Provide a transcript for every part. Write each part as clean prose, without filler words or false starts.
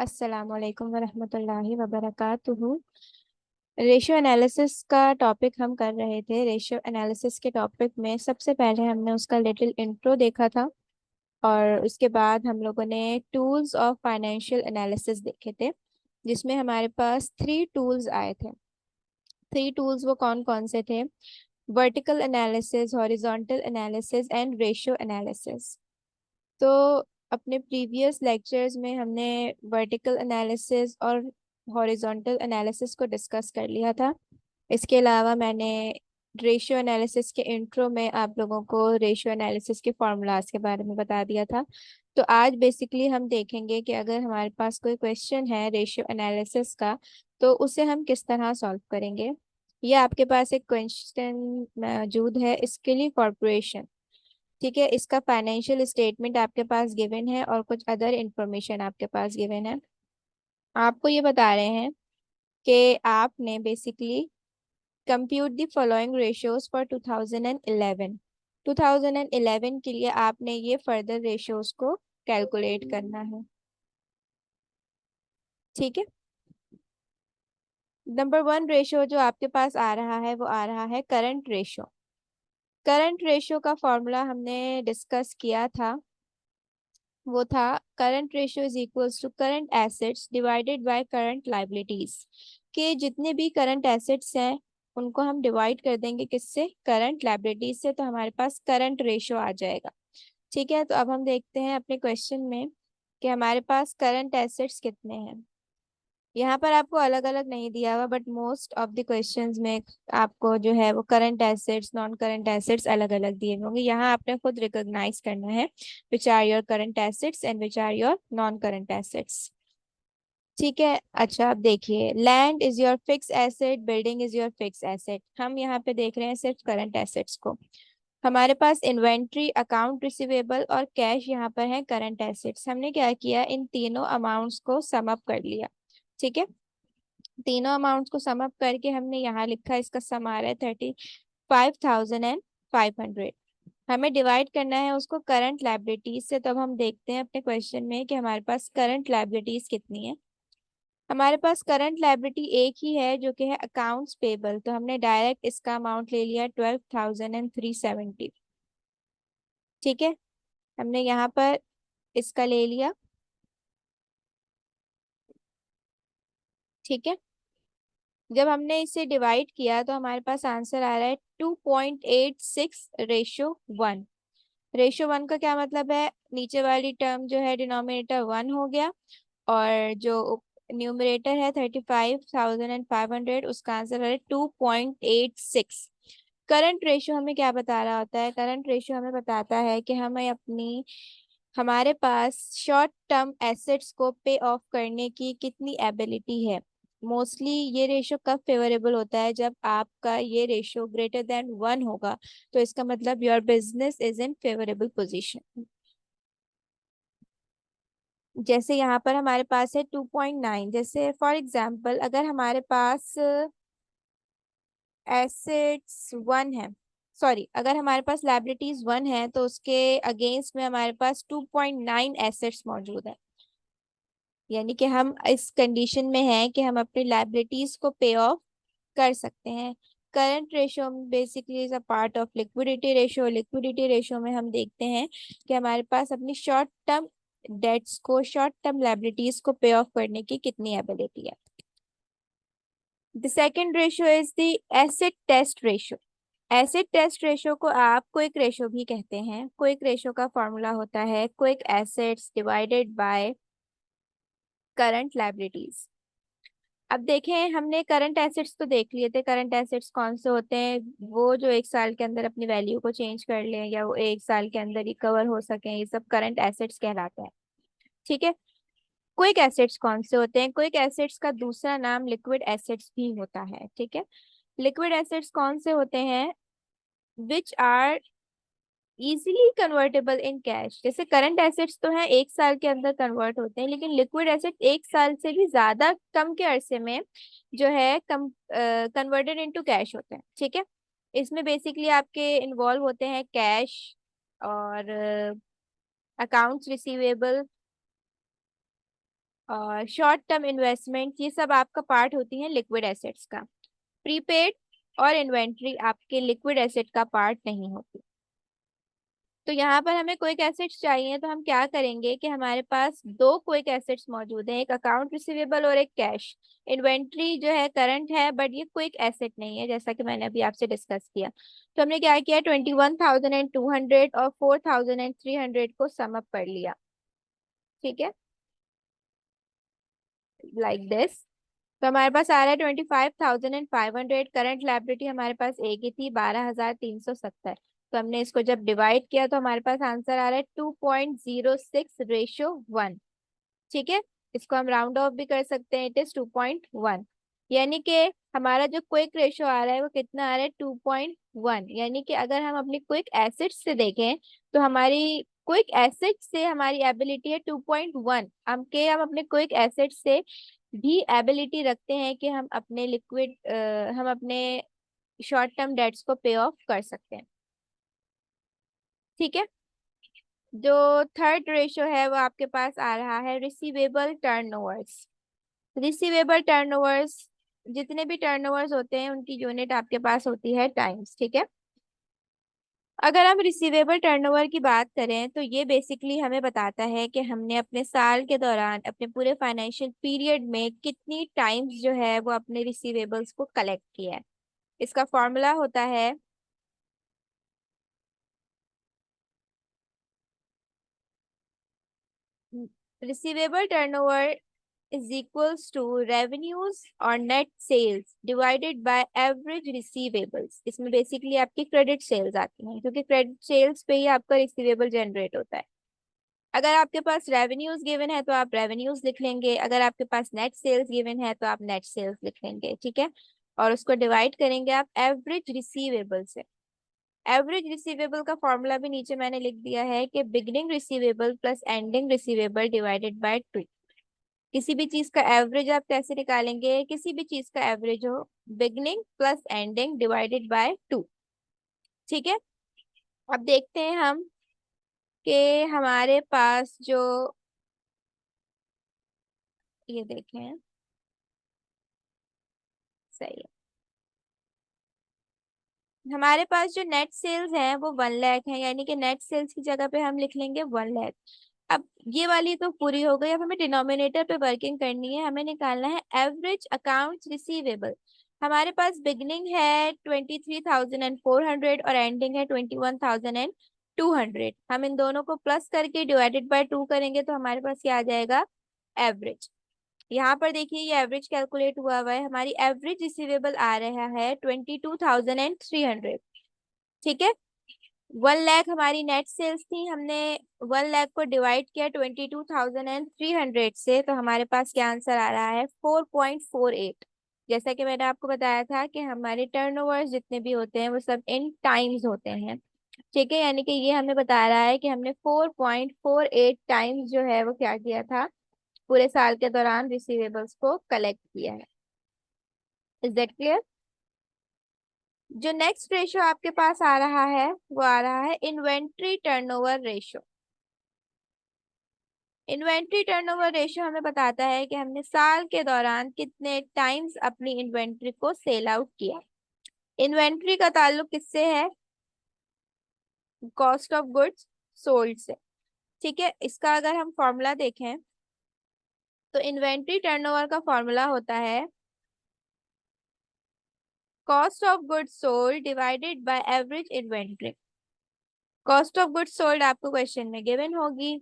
अस्सलाम वालेकुम वरहमतुल्लाहि वबरकातुहू। रेशियो एनालिसिस का टॉपिक हम कर रहे थे। रेशियो एनालिसिस के टॉपिक में सबसे पहले हमने उसका लिटिल इंट्रो देखा था, और उसके बाद हम लोगों ने टूल्स ऑफ फाइनेंशियल एनालिसिस देखे थे, जिसमें हमारे पास 3 टूल्स आए थे। 3 टूल्स वो कौन कौन से थे? Vertical analysis, horizontal analysis and ratio analysis. तो अपने प्रीवियस लेक्चर्स में हमने वर्टिकल एनालिसिस और हॉरिजॉन्टल एनालिसिस को डिस्कस कर लिया था। इसके अलावा मैंने रेशियो एनालिसिस के इंट्रो में आप लोगों को रेशियो एनालिसिस के फॉर्मूलाज के बारे में बता दिया था। तो आज बेसिकली हम देखेंगे कि अगर हमारे पास कोई क्वेश्चन है रेशियो एनालिसिस का, तो उसे हम किस तरह सॉल्व करेंगे। ये आपके पास एक क्वेश्चन मौजूद है, स्किली कॉरपोरेशन। ठीक है, इसका फाइनेंशियल स्टेटमेंट आपके पास गिवन है और कुछ अदर इंफॉर्मेशन आपके पास गिवन है। आपको ये बता रहे हैं कि आपने basically compute the following ratios for 2011। 2011 के लिए आपने ये फर्दर रेशियोज को कैलकुलेट करना है। ठीक है। नंबर 1 रेशियो जो आपके पास आ रहा है वो आ रहा है करंट रेशियो। करंट रेशियो का फॉर्मूला हमने डिस्कस किया था, वो था current ratio is equals to current assets divided by current liabilities. के जितने भी करंट एसेट्स हैं उनको हम डिवाइड कर देंगे किससे? करंट लाइबिलिटीज से, तो हमारे पास करंट रेशियो आ जाएगा। ठीक है, तो अब हम देखते हैं अपने क्वेश्चन में कि हमारे पास करंट एसेट्स कितने हैं। यहाँ पर आपको अलग अलग नहीं दिया हुआ, but most of the questions में आपको जो है वो current assets, non current assets अलग अलग दिए होंगे। यहाँ आपने खुद रिकॉग्नाइज करना है which are your current assets and which are your non current assets. ठीक है। अच्छा, अब देखिए, land is your fix asset, building is your fix asset. हम यहाँ पे देख रहे हैं सिर्फ करंट एसेट्स को। हमारे पास इन्वेंट्री, अकाउंट रिसीवेबल और कैश यहाँ पर है करंट एसेट्स। हमने क्या किया, इन तीनों अमाउंट्स को सम अप कर लिया। ठीक है, तीनों अमाउंट्स को सम अप करके हमने यहाँ लिखा, इसका सम आ रहा है 35,500। हमें डिवाइड करना है उसको करंट लाइबिलिटीज से। तब हम देखते हैं अपने क्वेश्चन में कि हमारे पास करंट लाइबिलिटीज कितनी है। हमारे पास करंट लाइबिलिटी एक ही है जो कि है अकाउंट्स पेबल, तो हमने डायरेक्ट इसका अमाउंट ले लिया 12,370। ठीक है, हमने यहाँ पर इसका ले लिया। ठीक है, जब हमने इसे डिवाइड किया तो हमारे पास आंसर आ रहा है 2.86 रेशो 1। रेशो 1 का क्या मतलब है? नीचे वाली टर्म जो है डिनोमिनेटर 1 हो गया, और जो न्यूमरेटर है 35,500, उसका आंसर है 2.86। करंट रेशियो हमें क्या बता रहा होता है? करंट रेशियो हमें बताता है कि हमें अपनी हमारे पास शॉर्ट टर्म एसेट्स को पे ऑफ करने की कितनी एबिलिटी है। मोस्टली ये रेशियो कब फेवरेबल होता है? जब आपका ये रेशियो ग्रेटर देन 1 होगा, तो इसका मतलब your business is in favourable position. जैसे यहाँ पर हमारे पास है 2.9। जैसे फॉर एग्जांपल अगर हमारे पास एसेट्स 1 है, सॉरी, अगर हमारे पास लाइबिलिटीज 1 है, तो उसके अगेंस्ट में हमारे पास 2.9 एसेट्स मौजूद है। यानी कि हम इस कंडीशन में हैं कि हम अपनी लाइबिलिटीज को पे ऑफ कर सकते हैं। Current ratio basically is a part of liquidity ratio. Liquidity ratio में हम देखते हैं कि हमारे पास अपनी शॉर्ट टर्म डेट्स को, शॉर्ट टर्म लाइबिलिटीज को पे ऑफ करने की कितनी एबिलिटी है। The second ratio is the asset test ratio. Acid test ratio को आप क्विक रेशो भी कहते हैं। क्विक रेशो का फॉर्मूला होता है quick assets divided by current liabilities. अब देखें, हमने करंट एसेट्स तो देख लिए थे। करंट एसेट्स कौन से होते हैं? वो जो 1 साल के अंदर अपनी वैल्यू को चेंज कर लें या वो 1 साल के अंदर रिकवर हो सकें, ये सब करंट एसेट्स कहलाते हैं। ठीक है, क्विक एसेट्स कौन से होते हैं? क्विक एसेट्स का दूसरा नाम लिक्विड एसेट्स भी होता है। ठीक है, लिक्विड एसेट्स कौन से होते हैं? Which are easily convertible in cash. जैसे करंट एसेट्स तो हैं 1 साल के अंदर कन्वर्ट होते हैं, लेकिन लिक्विड एसेट 1 साल से भी ज्यादा कम के अरसे में जो है कम कन्वर्टेड इनटू कैश होते हैं। ठीक है, इसमें बेसिकली आपके इन्वॉल्व होते हैं कैश और अकाउंट्स रिसीवेबल और शॉर्ट टर्म इन्वेस्टमेंट, ये सब आपका पार्ट होती है लिक्विड एसेट्स का। प्रीपेड और इन्वेंट्री आपके लिक्विड एसेट का पार्ट नहीं होती। तो यहाँ पर हमें क्विक एसेट्स चाहिए, तो हम क्या करेंगे कि हमारे पास दो क्विक एसेट्स मौजूद हैं, एक अकाउंट रिसीवेबल और एक कैश। इन्वेंट्री जो है करंट है, बट ये क्विक एसेट नहीं है, जैसा कि मैंने अभी आपसे डिस्कस किया। तो हमने क्या किया, 21,200 और 4,300 को सम अप कर लिया। ठीक है, लाइक दिस। तो हमारे पास आ रहा है 25,500। करंट लायबिलिटी हमारे पास एक ही थी, 12,370। तो हमने इसको जब डिवाइड किया तो हमारे पास आंसर आ रहा है 2.06:1। ठीक है, इसको हम राउंड ऑफ भी कर सकते हैं, इट इज 2.1। यानी कि हमारा जो क्विक रेशो आ रहा है वो कितना आ रहा है, 2.1। यानी कि अगर हम अपनी क्विक एसिड से देखें तो हमारी क्विक एसिड से हमारी एबिलिटी है 2.1। हम अपने क्विक एसिड से भी एबिलिटी रखते हैं कि हम अपने शॉर्ट टर्म डेट्स को पे ऑफ कर सकते हैं। ठीक है, जो थर्ड रेशो है वो आपके पास आ रहा है रिसीवेबल टर्नओवर्स। रिसीवेबल टर्नओवर्स, जितने भी टर्नओवर्स होते हैं उनकी यूनिट आपके पास होती है टाइम्स। ठीक है, अगर हम रिसीवेबल टर्नओवर की बात करें तो ये बेसिकली हमें बताता है कि हमने अपने साल के दौरान, अपने पूरे फाइनेंशियल पीरियड में कितनी टाइम्स जो है वो अपने रिसीवेबल्स को कलेक्ट किया है। इसका फॉर्मूला होता है receivable turnover is equals to revenues और net sales divided by average receivables. इसमें बेसिकली आपकी क्रेडिट सेल्स आती हैं, क्योंकि क्रेडिट सेल्स पे ही आपका रिसीवेबल जनरेट होता है। अगर आपके पास रेवेन्यूज गिवन है तो आप रेवेन्यूज लिख लेंगे, अगर आपके पास नेट सेल्स गिवन है तो आप नेट सेल्स लिख लेंगे। ठीक है, और उसको डिवाइड करेंगे आप एवरेज रिसीवेबल से। एवरेज रिसीवेबल का फॉर्मूला भी नीचे मैंने लिख दिया है कि beginning receivable plus ending receivable divided by 2। किसी भी चीज का एवरेज आप कैसे निकालेंगे, किसी भी चीज का एवरेज हो, beginning plus ending divided by 2। ठीक है, अब देखते हैं हम कि हमारे पास जो, ये देखें, सही है, हमारे पास जो नेट सेल्स हैं वो 1 लाख है, यानी कि नेट सेल्स की जगह पे हम लिख लेंगे 1 लाख। अब ये वाली तो पूरी हो गई, अब हमें डिनोमिनेटर पे वर्किंग करनी है, हमें निकालना है एवरेज अकाउंट्स रिसीवेबल। हमारे पास बिगनिंग है 23,400 और एंडिंग है 21,200। हम इन दोनों को प्लस करके डिवाइडेड बाय 2 करेंगे तो हमारे पास क्या आ जाएगा, एवरेज। यहाँ पर देखिए ये एवरेज कैलकुलेट हुआ है, हमारी एवरेज रिसीवेबल आ रहा है 22,300। ठीक है, 1 लाख हमारी नेट सेल्स थी, हमने 1 लाख को डिवाइड किया 22,300 से, तो हमारे पास क्या आंसर आ रहा है, 4.48। जैसा कि मैंने आपको बताया था कि हमारे टर्नओवर्स जितने भी होते हैं वो सब इन टाइम्स होते हैं। ठीक है, यानी कि ये हमें बता रहा है कि हमने 4.48 टाइम्स जो है वो क्या किया था, पूरे साल के दौरान रिसीवेबल्स को कलेक्ट किया है। Is that clear? जो नेक्स्ट रेशो आपके पास आ रहा है वो आ रहा है inventory turnover ratio. Inventory turnover ratio हमें बताता है कि हमने साल के दौरान कितने टाइम्स अपनी इन्वेंट्री को सेल आउट किया। इन्वेंट्री का ताल्लुक किससे है, कॉस्ट ऑफ गुड्स सोल्ड से। ठीक है, इसका अगर हम फॉर्मूला देखें तो इन्वेंट्री टर्नओवर का फॉर्मूला होता है cost of goods sold divided by average inventory. Cost of goods sold आपको क्वेश्चन में गिवन होगी,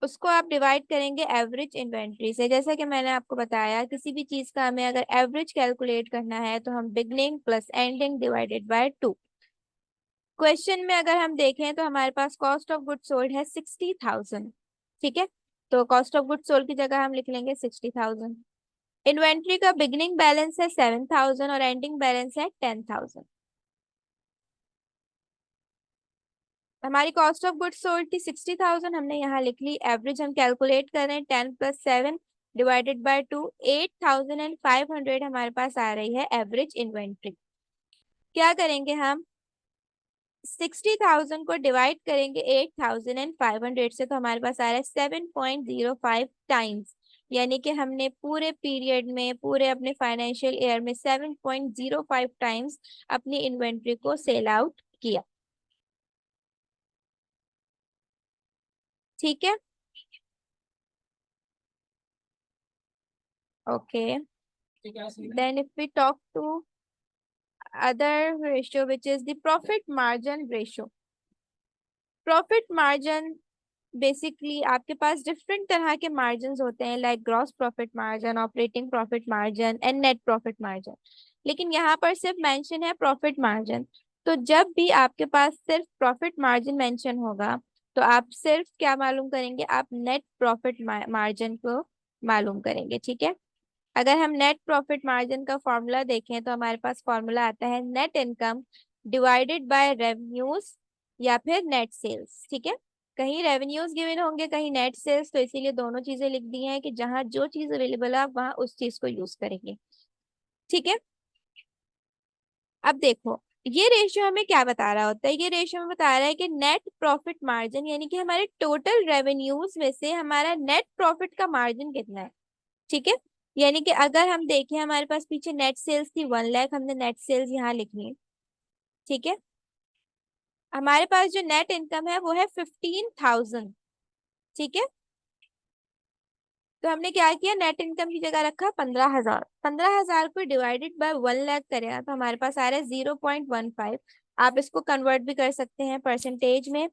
उसको आप डिवाइड करेंगे एवरेज इन्वेंट्री से। जैसा कि मैंने आपको बताया, किसी भी चीज का हमें अगर एवरेज कैलकुलेट करना है तो हम beginning plus ending divided by 2। Question में अगर हम देखें तो हमारे पास कॉस्ट ऑफ गुड्स सोल्ड है 60,000। ठीक है, तो कॉस्ट ऑफ गुड्स सोल्ड की जगह हम लिख लेंगे 60,000। इन्वेंट्री का बिगनिंग बैलेंस है 7,000 और एंडिंग बैलेंस है 10,000। हमारी कॉस्ट ऑफ गुड्स सोल्ड थी 60,000, हमने यहाँ लिख ली। एवरेज हम कैलकुलेट कर रहे हैं, 10 + 7 डिवाइडेड बाय 2, 8,500 हमारे पास आ रही है एवरेज इन्वेंट्री। क्या करेंगे हम, 60,000 को डिवाइड करेंगे 8,500 से, तो हमारे पास आ रहा है 7.05 टाइम्स। यानी कि हमने पूरे पीरियड में, पूरे अपने फाइनेंशियल ईयर में 7.05 टाइम्स अपनी इन्वेंट्री को सेल आउट किया। ठीक है। Okay, then if we talk to other ratio which is the profit margin ratio. Profit margin basically आपके पास डिफरेंट तरह के मार्जिन होते हैं, like gross profit margin, operating profit margin and net profit margin. लेकिन यहाँ पर सिर्फ मेंशन है प्रॉफिट मार्जिन। तो जब भी आपके पास सिर्फ प्रॉफिट मार्जिन मेंशन होगा तो आप सिर्फ क्या मालूम करेंगे, आप नेट प्रॉफिट मार्जिन को मालूम करेंगे। ठीक है। अगर हम नेट प्रॉफिट मार्जिन का फॉर्मूला देखें तो हमारे पास फॉर्मूला आता है net income divided by revenues या फिर नेट सेल्स। ठीक है। कहीं रेवेन्यूज गिवन होंगे, कहीं नेट सेल्स, तो इसीलिए दोनों चीजें लिख दी हैं कि जहां जो चीज अवेलेबल है आप वहां उस चीज को यूज करेंगे। ठीक है। अब देखो, ये रेशियो हमें क्या बता रहा होता है, ये रेशियो हमें बता रहा है कि नेट प्रॉफिट मार्जिन यानी कि हमारे टोटल रेवेन्यूज में से हमारा नेट प्रॉफिट का मार्जिन कितना है। ठीक है। यानी कि अगर हम देखें हमारे पास पीछे नेट सेल्स थी 1 लाख, हमने नेट सेल्स यहाँ लिखनी है। ठीक है। हमारे पास जो नेट इनकम है वो है 15,000। ठीक है। तो हमने क्या किया, नेट इनकम की जगह रखा 15,000। 15,000 को डिवाइडेड बाय 1 लाख करेगा तो हमारे पास आ रहा है 0.15। आप इसको कन्वर्ट भी कर सकते हैं परसेंटेज में।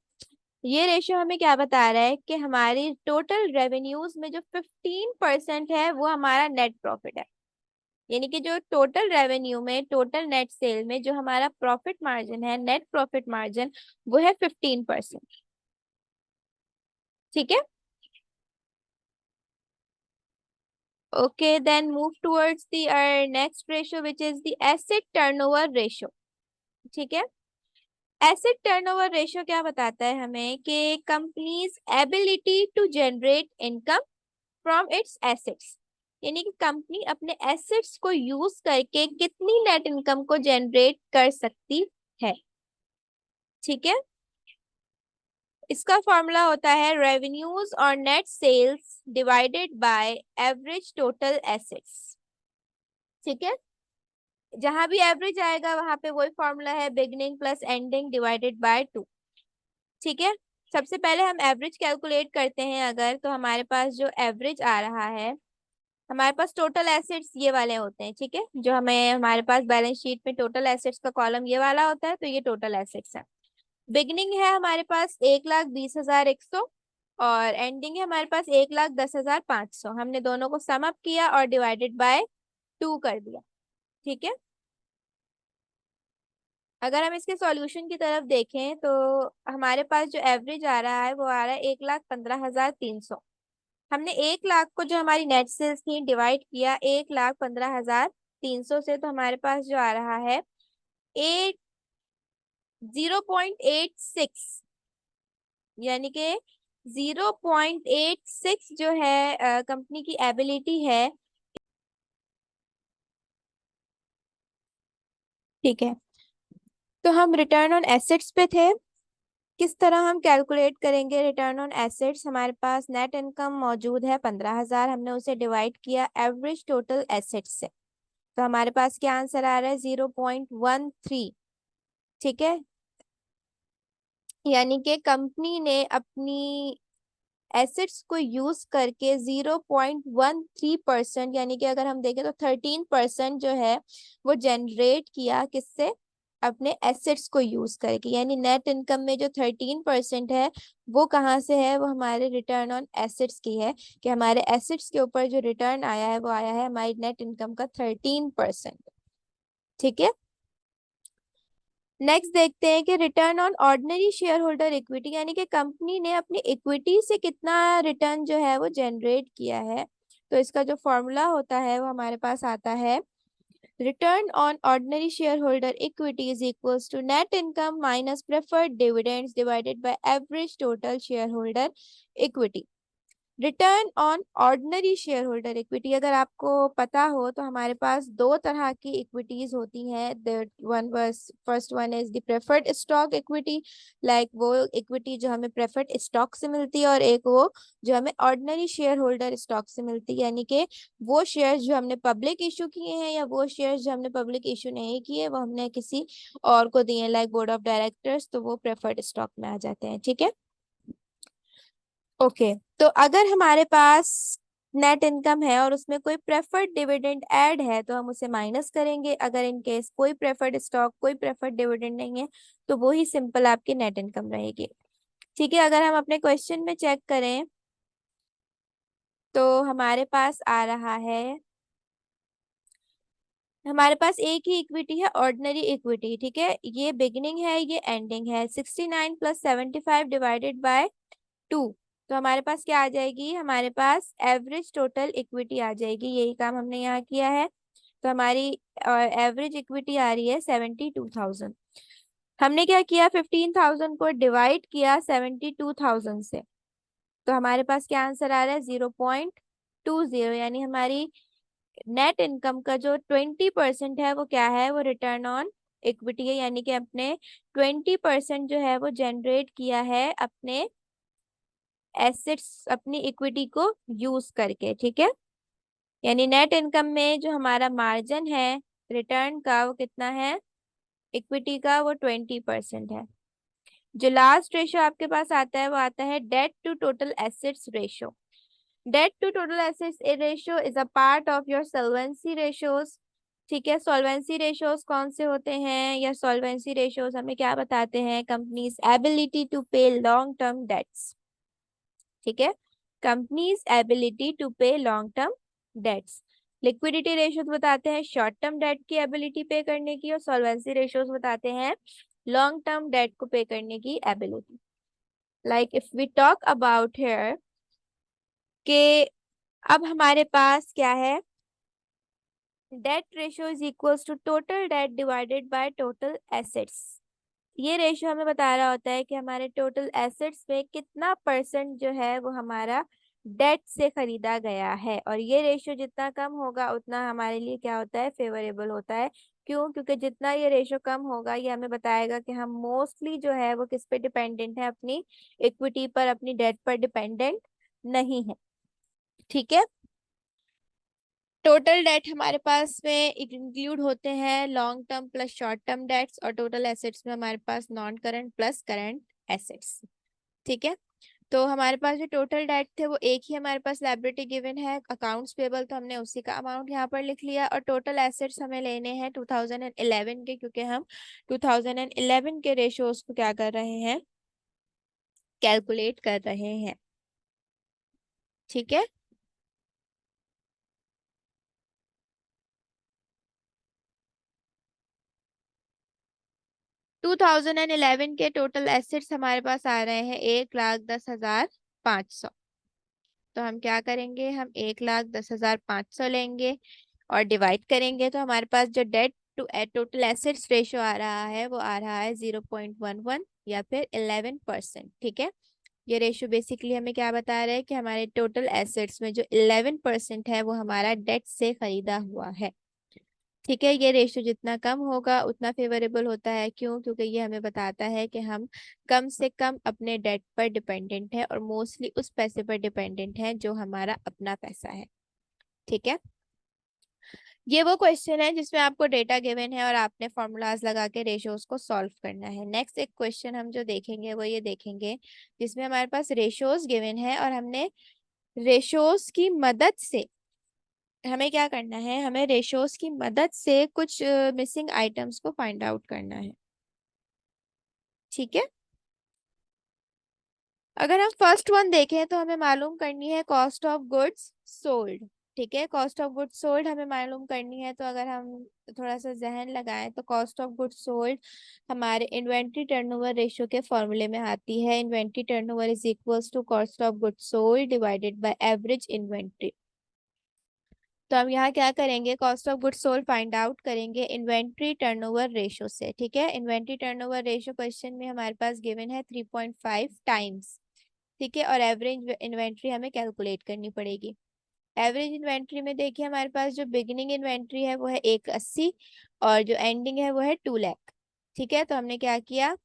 ये रेशियो हमें क्या बता रहा है कि हमारी टोटल रेवेन्यूज में जो 15% है वो हमारा नेट प्रॉफिट है। यानी कि जो टोटल रेवेन्यू में, टोटल नेट सेल में जो हमारा प्रॉफिट मार्जिन है, नेट प्रॉफिट मार्जिन, वो है 15%। ठीक है। Okay, then move towards the next ratio which is the asset turnover ratio. ठीक है। एसेट टर्नओवर रेशियो क्या बताता है हमें कि company's ability to generate income from its assets. यानी कि कंपनी अपने एसेट्स को यूज करके कितनी नेट इनकम को जनरेट कर सकती है। ठीक है। इसका फॉर्मूला होता है रेवेन्यूज और net sales divided by average total assets. ठीक है। जहां भी एवरेज आएगा वहां पे वही फॉर्मूला है, beginning plus ending divided by 2। ठीक है। सबसे पहले हम एवरेज कैलकुलेट करते हैं। अगर तो हमारे पास जो एवरेज आ रहा है, हमारे पास टोटल एसेट्स ये वाले होते हैं। ठीक है। जो हमें हमारे पास बैलेंस शीट में टोटल एसेट्स का कॉलम ये वाला होता है, तो ये टोटल एसेट्स है। बिगनिंग है हमारे पास 1,20,100 और एंडिंग है हमारे पास 1,10,500। हमने दोनों को सम अप किया और डिवाइडेड बाय 2 कर दिया। ठीक है। अगर हम इसके सॉल्यूशन की तरफ देखें तो हमारे पास जो एवरेज आ रहा है वो आ रहा है 1,15,300। हमने 1 लाख को जो हमारी नेट सेल्स थी डिवाइड किया 1,15,300 से, तो हमारे पास जो आ रहा है 0.86। यानी कि 0.86 जो है कंपनी की एबिलिटी है। ठीक है। तो हम रिटर्न ऑन एसेट्स पे थे। किस तरह हम कैलकुलेट करेंगे रिटर्न ऑन एसेट्स, हमारे पास नेट इनकम मौजूद है 15,000, हमने उसे डिवाइड किया एवरेज टोटल एसेट्स से, तो हमारे पास क्या आंसर आ रहा है 0.13। ठीक है। यानी कि कंपनी ने अपनी एसेट्स को यूज करके 0.13%, यानी कि अगर हम देखें तो 13% जो है वो जनरेट किया, किससे, अपने एसेट्स को यूज करके। यानी नेट इनकम में जो 13% है वो कहाँ से है, वो हमारे रिटर्न ऑन एसेट्स की है, कि हमारे एसेट्स के ऊपर जो रिटर्न आया है वो आया है हमारी नेट इनकम का 13%। ठीक है। नेक्स्ट देखते हैं कि return on ordinary share holder equity, यानी कि कंपनी ने अपनी इक्विटी से कितना रिटर्न जो है वो जनरेट किया है। तो इसका जो फॉर्मूला होता है वो हमारे पास आता है return on ordinary share holder equity is equals to net income minus preferred dividends divided by average total share holder equity. Return on ordinary share holder equity, अगर आपको पता हो तो हमारे पास दो तरह की इक्विटीज होती हैं। First one is the preferred stock equity, like वो इक्विटी जो हमें प्रेफर्ड स्टॉक से मिलती है, और एक वो जो हमें ऑर्डिनरी शेयर होल्डर स्टॉक से मिलती है, यानी कि वो शेयर जो हमने पब्लिक इशू किए हैं या वो शेयर जो हमने पब्लिक इशू नहीं किए वो हमने किसी और को दिए, लाइक बोर्ड ऑफ डायरेक्टर्स, तो वो प्रेफर्ड स्टॉक में आ जाते हैं। ठीक है, ओके। तो अगर हमारे पास नेट इनकम है और उसमें कोई प्रेफर्ड डिविडेंड ऐड है तो हम उसे माइनस करेंगे। अगर इन केस कोई प्रेफर्ड स्टॉक कोई प्रेफर्ड डिविडेंड नहीं है तो वो ही सिंपल आपकी नेट इनकम रहेगी। ठीक है, अगर हम अपने क्वेश्चन में चेक करें तो हमारे पास आ रहा है, हमारे पास एक ही इक्विटी है, ऑर्डिनरी इक्विटी। ठीक है, ये बिगिनिंग है ये एंडिंग है, 69 + 75 डिवाइडेड बाय 2। तो हमारे पास क्या आ जाएगी, हमारे पास एवरेज टोटल इक्विटी आ जाएगी। यही काम हमने यहाँ किया है। तो हमारी एवरेज इक्विटी आ रही है 72,000। हमने क्या किया, 15,000 को डिवाइड किया 72,000 से, तो हमारे पास क्या आंसर आ रहा है, 0.20। यानी हमारी नेट इनकम का जो 20% है वो क्या है, वो रिटर्न ऑन इक्विटी है। यानी कि अपने 20% जो है वो जनरेट किया है अपने एसेट्स, अपनी इक्विटी को यूज करके। ठीक है, यानी नेट इनकम में जो हमारा मार्जिन है रिटर्न का वो कितना है, इक्विटी का, वो 20% है। जो लास्ट रेशो आपके पास आता है वो आता है debt to total assets ratio. Debt to total assets ratio is a part of your solvency ratios. ठीक है, सॉल्वेंसी रेशोज कौन से होते हैं, या सॉल्वेंसी रेशोज हमें क्या बताते हैं, कंपनीज एबिलिटी टू पे लॉन्ग टर्म डेट्स। ठीक है, कंपनीज एबिलिटी टू पे long term debts. Liquidity ratios बताते हैं शॉर्ट टर्म डेट की एबिलिटी पे करने की, और सॉल्वेंसी रेशियोज बताते हैं लॉन्ग टर्म डेट को पे करने की ability. Like if we talk about here के अब हमारे पास क्या है, debt ratio is equals to total debt divided by total assets. ये रेशियो हमें बता रहा होता है कि हमारे टोटल एसेट्स में कितना परसेंट जो है वो हमारा डेट से खरीदा गया है, और ये रेशियो जितना कम होगा उतना हमारे लिए क्या होता है, फेवरेबल होता है। क्यों, क्योंकि जितना ये रेशियो कम होगा ये हमें बताएगा कि हम मोस्टली जो है वो किस पे डिपेंडेंट है, अपनी इक्विटी पर, अपनी डेट पर डिपेंडेंट नहीं है। ठीक है, टोटल डेट हमारे पास में इंक्लूड होते हैं long term plus short term debts, और टोटल एसेट्स में हमारे पास non current plus current assets. ठीक है, तो हमारे पास जो टोटल डेट थे वो एक ही हमारे पास लायबिलिटी गिवन है, अकाउंट्स पेबल, तो हमने उसी का अमाउंट यहाँ पर लिख लिया। और टोटल एसेट्स हमें लेने हैं 2011 के, क्योंकि हम 2011 के रेशियोज को क्या कर रहे हैं, कैलकुलेट कर रहे हैं। ठीक है, 2011 के टोटल एसेट्स हमारे पास आ रहे हैं 1,10,500। तो हम क्या करेंगे, हम 1,10,500 लेंगे और डिवाइड करेंगे, तो हमारे पास जो debt to total assets ratio आ रहा है वो आ रहा है 0.11 या फिर 11%। ठीक है, ये रेशो बेसिकली हमें क्या बता रहा है कि हमारे टोटल एसेट्स में जो 11% है वो हमारा डेट से खरीदा हुआ है। ठीक है, ये रेशियो जितना कम होगा उतना फेवरेबल होता है। क्यों, क्योंकि ये हमें बताता है कि हम कम से कम अपने डेट पर डिपेंडेंट है, और मोस्टली उस पैसे पर डिपेंडेंट है जो हमारा अपना पैसा है। ठीक है, ये वो क्वेश्चन है जिसमें आपको डेटा गिवन है और आपने फॉर्मूलाज लगा के रेशियोज को सॉल्व करना है। नेक्स्ट एक क्वेश्चन हम जो देखेंगे वो ये देखेंगे जिसमें हमारे पास रेशियोज गिवन है, और हमने रेशियोज की मदद से हमें क्या करना है, हमें रेशियोज की मदद से कुछ मिसिंग आइटम्स को फाइंड आउट करना है। ठीक है, अगर हम फर्स्ट वन देखें तो हमें मालूम करनी है कॉस्ट ऑफ गुड्स सोल्ड। ठीक है, कॉस्ट ऑफ गुड्स सोल्ड हमें मालूम करनी है, तो अगर हम थोड़ा सा जहन लगाएं तो कॉस्ट ऑफ गुड्स सोल्ड हमारे इन्वेंट्री टर्नओवर रेशियो के फॉर्मूले में आती है। Inventory turnover is equals to cost of goods sold divided by average inventory. तो हम यहाँ क्या करेंगे, cost of goods sold find out करेंगे इन्वेंट्री टर्नओवर रेशियो से। ठीक है, इन्वेंट्री टर्नओवर रेशियो क्वेश्चन में हमारे पास गिवन है 3.5 टाइम्स। ठीक है, और एवरेज इन्वेंट्री हमें कैलकुलेट करनी पड़ेगी। एवरेज इन्वेंट्री में देखिए हमारे पास जो बिगिनिंग इन्वेंट्री है वो है 180 और जो एंडिंग है वो है 2 लाख। ठीक है, तो हमने क्या किया,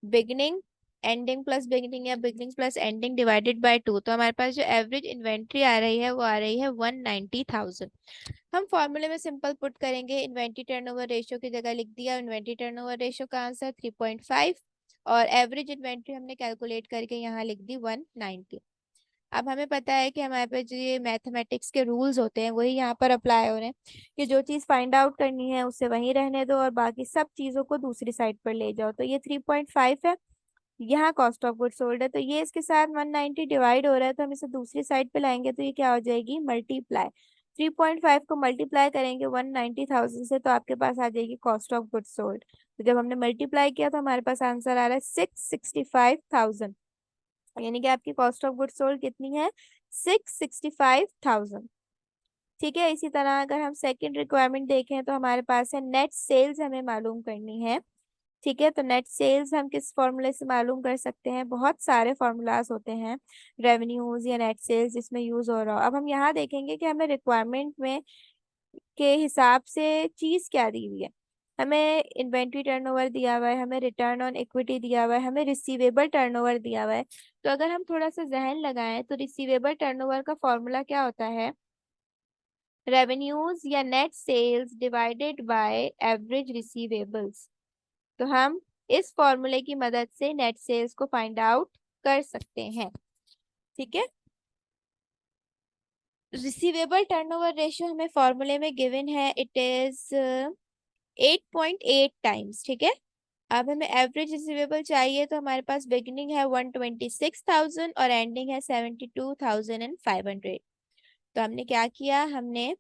बिगिनिंग एंडिंग प्लस बिगिनिंग या beginning plus ending divided by 2, तो हमारे पास जो एवरेज इन्वेंट्री आ रही है वो आ रही है 190,000। हम फॉर्मूले में सिंपल पुट करेंगे, इन्वेंट्री टर्नओवर रेशियो की जगह लिख दिया, इन्वेंट्री टर्नओवर रेशियो का आंसर 3.5 और एवरेज इन्वेंट्री हमने कैलकुलेट करके यहाँ लिख दी 190। अब हमें पता है कि हमारे पे जो ये मैथमेटिक्स के रूल्स होते हैं वही यहाँ पर अप्लाई हो रहे हैं कि जो चीज़ फाइंड आउट करनी है उसे वहीं रहने दो और बाकी सब चीज़ों को दूसरी साइड पर ले जाओ। तो ये 3.5 है, यहाँ कॉस्ट ऑफ गुड सोल्ड है, तो ये इसके साथ 190 डिवाइड हो रहा है, तो हम इसे दूसरी साइड पे लाएंगे तो ये क्या हो जाएगी, मल्टीप्लाई। 3.5 को मल्टीप्लाई करेंगे 190,000 से तो आपके पास आ जाएगी कॉस्ट ऑफ गुड सोल्ड। तो जब हमने मल्टीप्लाई किया तो हमारे पास आंसर आ रहा है 665,000, यानी कि आपकी कॉस्ट ऑफ गुड सोल्ड कितनी है, 665,000। ठीक है, इसी तरह अगर हम सेकंड रिक्वायरमेंट देखें तो हमारे पास है नेट सेल्स हमें मालूम करनी है। ठीक है, तो नेट सेल्स हम किस फॉर्मूले से मालूम कर सकते हैं, बहुत सारे फॉर्मूलाज होते हैं रेवेन्यूज या नेट सेल्स जिसमें यूज हो रहा हो। अब हम यहाँ देखेंगे कि हमें रिक्वायरमेंट में के हिसाब से चीज क्या दी हुई है। हमें इन्वेंट्री टर्नओवर दिया हुआ है, हमें रिटर्न ऑन इक्विटी दिया हुआ है, हमें रिसीवेबल टर्नओवर दिया हुआ है। तो अगर हम थोड़ा सा जहन लगाएं तो रिसीवेबल टर्नओवर का फॉर्मूला क्या होता है, रेवेन्यूज या net sales divided by average receivables. तो हम इस फॉर्मूले की मदद से नेट सेल्स को फाइंड आउट कर सकते हैं। ठीक है, रिसीवेबल टर्नओवर रेशियो हमें फॉर्मूले में गिवन है, इट इज 8.8 टाइम्स। ठीक है, अब हमें एवरेज रिसीवेबल चाहिए तो हमारे पास बिगिनिंग है 126,000 और एंडिंग है 72,500। तो हमने क्या किया, हमने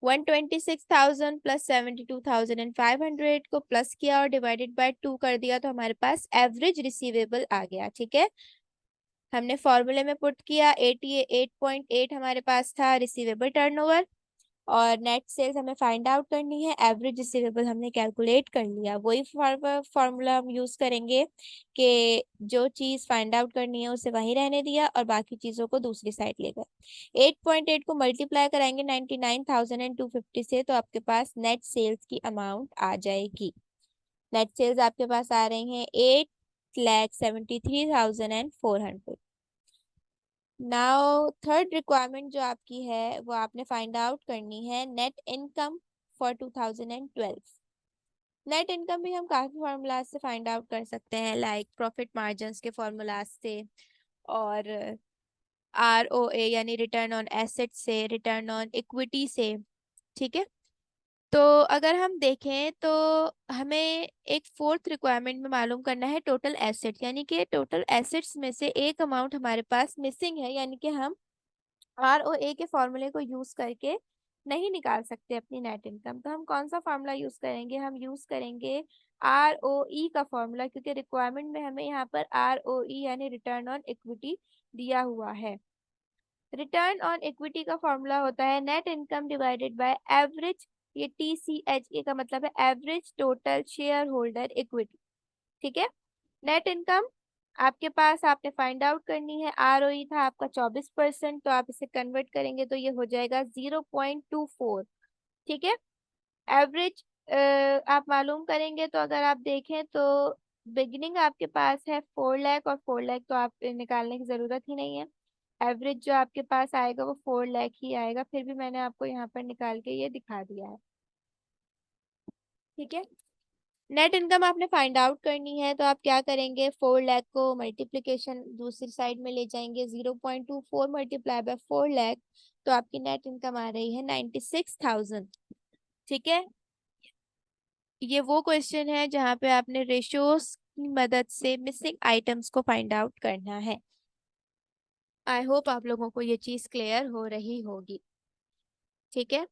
126,000 प्लस 72,500 को प्लस किया और डिवाइडेड बाय 2 कर दिया, तो हमारे पास एवरेज रिसीवेबल आ गया। ठीक है, हमने फॉर्मूले में पुट किया, 88.8 हमारे पास था रिसीवेबल टर्नओवर और नेट सेल्स हमें फाइंड आउट करनी है, एवरेज रिसीवेबल हमने कैलकुलेट कर लिया। वही फॉर्मूला हम यूज करेंगे कि जो चीज फाइंड आउट करनी है उसे वहीं रहने दिया और बाकी चीजों को दूसरी साइड ले गए। 8.8 को मल्टीप्लाई कराएंगे 99,250 से तो आपके पास नेट सेल्स की अमाउंट आ जाएगी। नेट सेल्स आपके पास आ रही हैं 8,73,400। नाउ थर्ड रिक्वायरमेंट जो आपकी है वो आपने फाइंड आउट करनी है net income for 2012। Net income भी हम काफी फार्मूलाज से फाइंड आउट कर सकते हैं, लाइक प्रॉफिट मार्जिन्स के फार्मूलाज से और ROA यानी रिटर्न ऑन एसेट से, रिटर्न ऑन इक्विटी से। ठीक है, तो अगर हम देखें तो हमें एक फोर्थ रिक्वायरमेंट में मालूम करना है टोटल एसेट, यानी कि टोटल एसेट्स में से एक अमाउंट हमारे पास मिसिंग है, यानी कि हम ROA के फॉर्मूले को यूज करके नहीं निकाल सकते अपनी नेट इनकम। तो हम कौन सा फॉर्मूला यूज करेंगे, हम यूज करेंगे ROE का फॉर्मूला, क्योंकि रिक्वायरमेंट में हमें यहाँ पर ROE यानी रिटर्न ऑन इक्विटी दिया हुआ है। रिटर्न ऑन इक्विटी का फॉर्मूला होता है net income divided by average, ये TCHA का मतलब है average total share holder equity. ठीक है, नेट इनकम आपके पास आपने फाइंड आउट करनी है, ROE था आपका 24%, तो आप इसे कन्वर्ट करेंगे तो ये हो जाएगा 0.24। ठीक है, एवरेज आप मालूम करेंगे तो अगर आप देखें तो बिगिनिंग आपके पास है 4 लाख और 4 लाख तो आप निकालने की जरूरत ही नहीं है। एवरेज जो आपके पास आएगा वो 4 लाख ही आएगा, फिर भी मैंने आपको यहाँ पर निकाल के ये दिखा दिया है। ठीक है, नेट इनकम आपने फाइंड आउट करनी है तो आप क्या करेंगे, 4 लाख को मल्टीप्लीकेशन दूसरी साइड में ले जाएंगे, 0.24 मल्टीप्लाई बाय 4 लाख, तो आपकी नेट इनकम आ रही है 96,000। ठीक है, ये वो क्वेश्चन है जहाँ पे आपने रेशियोज की मदद से मिसिंग आइटम्स को फाइंड आउट करना है। आई होप आप लोगों को ये चीज क्लियर हो रही होगी। ठीक है,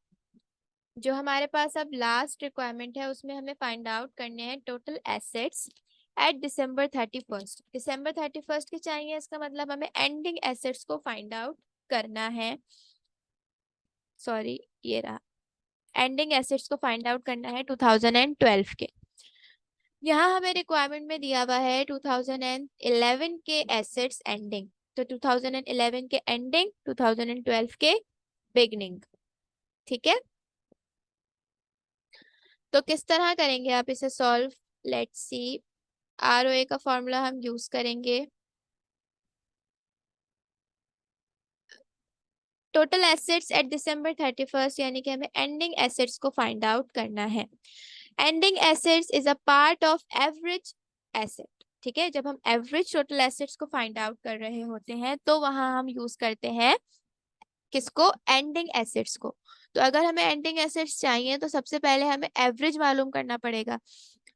जो हमारे पास अब लास्ट रिक्वायरमेंट है उसमें हमें फाइंड आउट करने हैं total assets at December 31st। December 31st के चाहिए, इसका मतलब हमें एंडिंग एसेट्स को फाइंड आउट करना है। सॉरी, ये रहा, एंडिंग एसेट्स को फाइंड आउट करना है 2012 के। यहाँ हमें रिक्वायरमेंट में दिया हुआ है 2011 के एसेट्स एंडिंग, तो 2011 के एंडिंग, 2012 के बिगनिंग। ठीक है, तो किस तरह करेंगे आप इसे सॉल्व? Let's see. आरओए का फॉर्मूला हम यूज करेंगे। टोटल एसेट्स एट December 31, यानी कि हमें एंडिंग एसेट्स को फाइंड आउट करना है। Ending assets is a part of average asset. ठीक है, जब हम एवरेज टोटल एसेट्स को फाइंड आउट कर रहे होते हैं तो वहां हम यूज करते हैं किसको? एंडिंग एसेट्स को। तो अगर हमें एंडिंग एसेट्स चाहिए तो सबसे पहले हमें एवरेज मालूम करना पड़ेगा।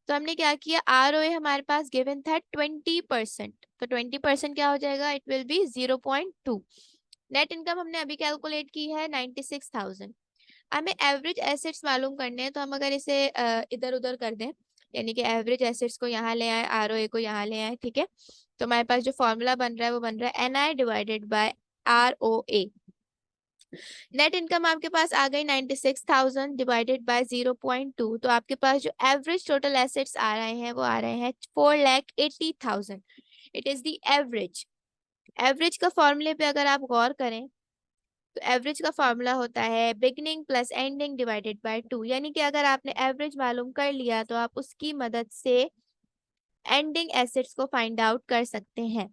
तो हमने क्या किया, आरओए हमारे पास गिवन था 20%, तो 20% क्या हो जाएगा? It will be 0.2। Net income हमने अभी कैलकुलेट की है 96,000। हमें एवरेज एसेट्स मालूम करने हैं, तो हम अगर इसे इधर उधर कर दें, यानी कि एवरेज एसेट्स को यहाँ ले आए, आरओए को यहाँ ले आए, ठीक है, तो हमारे पास जो फॉर्मूला बन रहा है वो बन रहा है NI divided by ROA. Net income आपके पास आ गई 96,000 डिवाइडेड बाय 0.2, तो आपके पास जो एवरेज टोटल एसेट्स आ रहे हैं वो आ रहे हैं 4,80,000। It is the average. Average का फॉर्मूले पे अगर आप गौर करें तो एवरेज का फॉर्मूला होता है beginning plus ending divided by 2, यानी कि अगर आपने एवरेज मालूम कर लिया तो आप उसकी मदद से एंडिंग एसेट्स को फाइंड आउट कर सकते हैं।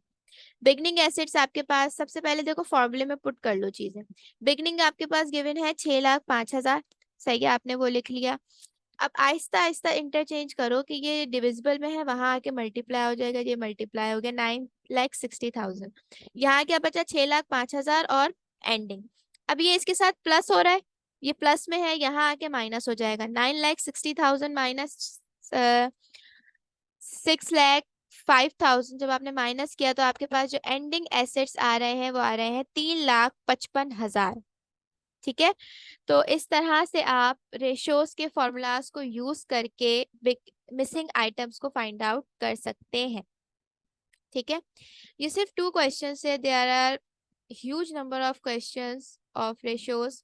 बिगनिंग एसेट्स आपके पास, सबसे पहले देखो फॉर्मूले में पुट कर लो चीजें। बिगनिंग आपके पास गिवन है 6,05,000, सही है, आपने वो लिख लिया। अब आहिस्ता आहिस्ता इंटरचेंज करो कि ये डिविजिबल में है, वहां आके मल्टीप्लाई हो जाएगा, ये मल्टीप्लाई हो गया 9,60,000। यहाँ क्या बचा? 6,05,000 और एंडिंग। अब ये इसके साथ प्लस हो रहा है, ये प्लस में है, यहाँ आके माइनस हो जाएगा। 9,60,000 माइनस 6,05,000, जब आपने माइनस किया तो आपके पास जो एंडिंग एसेट्स आ रहे हैं वो आ रहे हैं 3,55,000। ठीक है, तो इस तरह से आप रेशोज के फॉर्मूलाज को यूज करके मिसिंग आइटम्स को फाइंड आउट कर सकते हैं। ठीक है, ये सिर्फ 2 क्वेश्चन है, there are huge number of questions of ratios.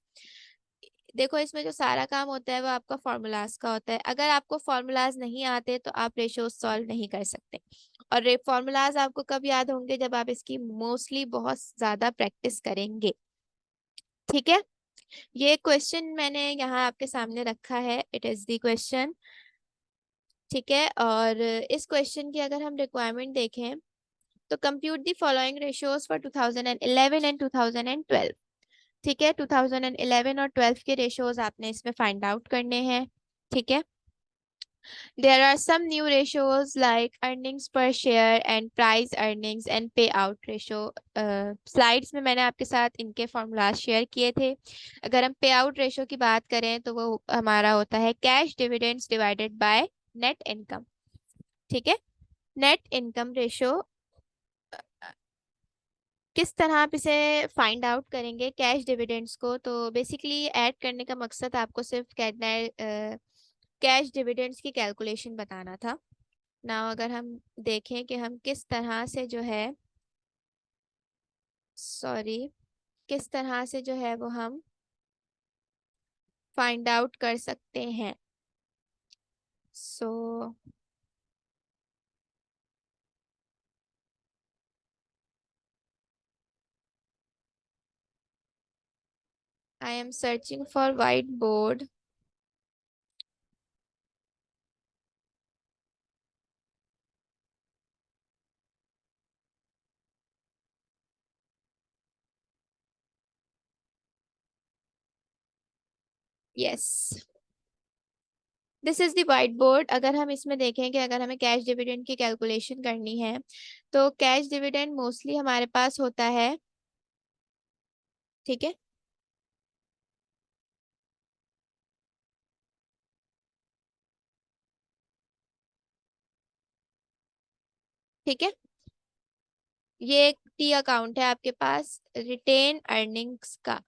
देखो इसमें जो सारा काम होता है वो आपका फॉर्मूलाज का होता है। अगर आपको फॉर्मूलाज नहीं आते तो आप रेशोज सॉल्व नहीं कर सकते। और फॉर्मूलाज आपको कब याद होंगे? जब आप इसकी मोस्टली बहुत ज्यादा प्रैक्टिस करेंगे। ठीक है, ये क्वेश्चन मैंने यहाँ आपके सामने रखा है, इट इज द क्वेश्चन। ठीक है, और इस क्वेश्चन की अगर हम रिक्वायरमेंट देखें तो compute the following ratios for 2011 and 2012। ठीक है, 2011 और 12 के रेशियोज आपने इसमें फाइंड आउट करने हैं। ठीक है, there are some new ratios like earnings per share and price earnings and payout ratio। Slides में मैंने आपके साथ इनके फॉर्मूलाज शेयर किए थे। अगर हम पे आउट रेशो की बात करें तो वो हमारा होता है cash dividends divided by net income. ठीक है, नेट इनकम रेशो किस तरह आप इसे फाइंड आउट करेंगे कैश डिविडेंड्स को? तो बेसिकली ऐड करने का मकसद आपको सिर्फ कहना है कैश डिविडेंड्स की कैलकुलेशन बताना था ना। अगर हम देखें कि हम किस तरह से जो है, सॉरी, किस तरह से जो है वो हम फाइंड आउट कर सकते हैं। So I am searching for white board. Yes, this is the white board. अगर हम इसमें देखें कि अगर हमें कैश डिविडेंड की कैलकुलेशन करनी है तो कैश डिविडेंड मोस्टली हमारे पास होता है। ठीक है, ठीक है, ये एक टी अकाउंट है आपके पास रिटेन अर्निंग्स का।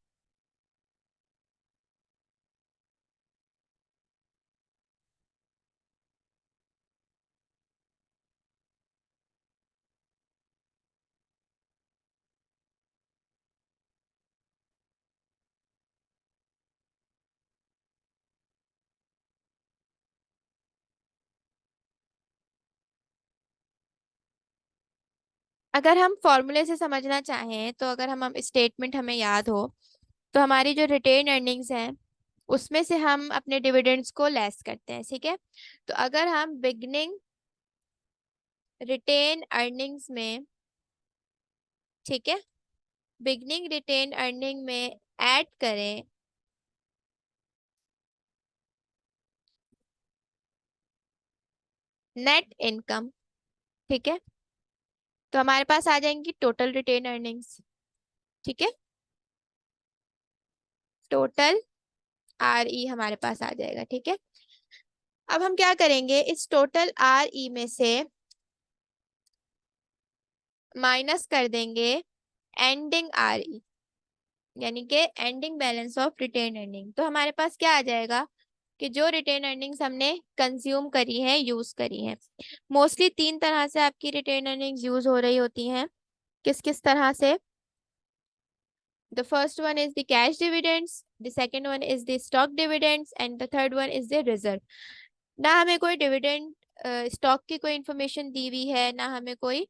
अगर हम फॉर्मूले से समझना चाहें तो अगर हम स्टेटमेंट हमें याद हो तो हमारी जो रिटेन अर्निंग्स हैं उसमें से हम अपने डिविडेंड्स को लेस करते हैं, ठीक है। तो अगर हम बिगनिंग रिटेन अर्निंग्स में, ठीक है, बिगनिंग रिटेन अर्निंग में ऐड करें नेट इनकम, ठीक है, तो हमारे पास आ जाएंगी टोटल रिटेन अर्निंग्स, ठीक है। टोटल आर ई हमारे पास आ जाएगा, ठीक है। अब हम क्या करेंगे, इस टोटल आर ई में से माइनस कर देंगे एंडिंग आर ई, यानी कि ending balance of retained earning. तो हमारे पास क्या आ जाएगा कि जो रिटेन अर्निंग्स हमने कंज्यूम करी है, यूज करी है। मोस्टली तीन तरह से आपकी रिटेन अर्निंग्स यूज हो रही होती हैं। किस किस तरह से? The first one is the cash dividends, the second one is the stock dividends, and the third one is the reserve. ना हमें कोई डिविडेंड स्टॉक की कोई इंफॉर्मेशन दी हुई है, ना हमें कोई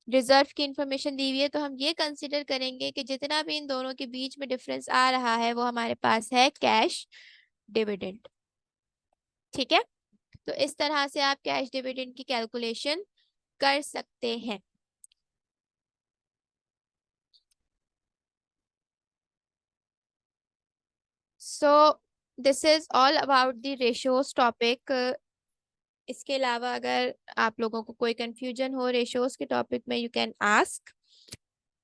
रिजर्व की इंफॉर्मेशन दी हुई है, तो हम ये कंसिडर करेंगे कि जितना भी इन दोनों के बीच में डिफरेंस आ रहा है वो हमारे पास है कैश डिविडेंड, ठीक है। तो इस तरह से आप कैश डिविडेंड की कैलकुलेशन कर सकते हैं। So this is all about the ratios topic. इसके अलावा अगर आप लोगों को कोई कंफ्यूजन हो रेशियोज के टॉपिक में, you can ask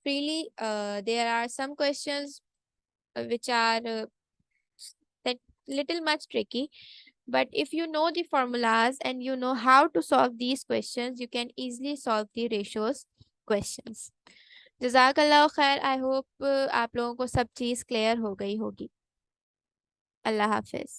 freely. There are some questions which are that little much tricky, but if you know the formulas and you know how to solve these questions, you can easily solve the ratios questions. जज़ाकल्लाह खैर। I hope आप लोगों को सब चीज़ clear हो गई होगी। अल्लाह हाफिज।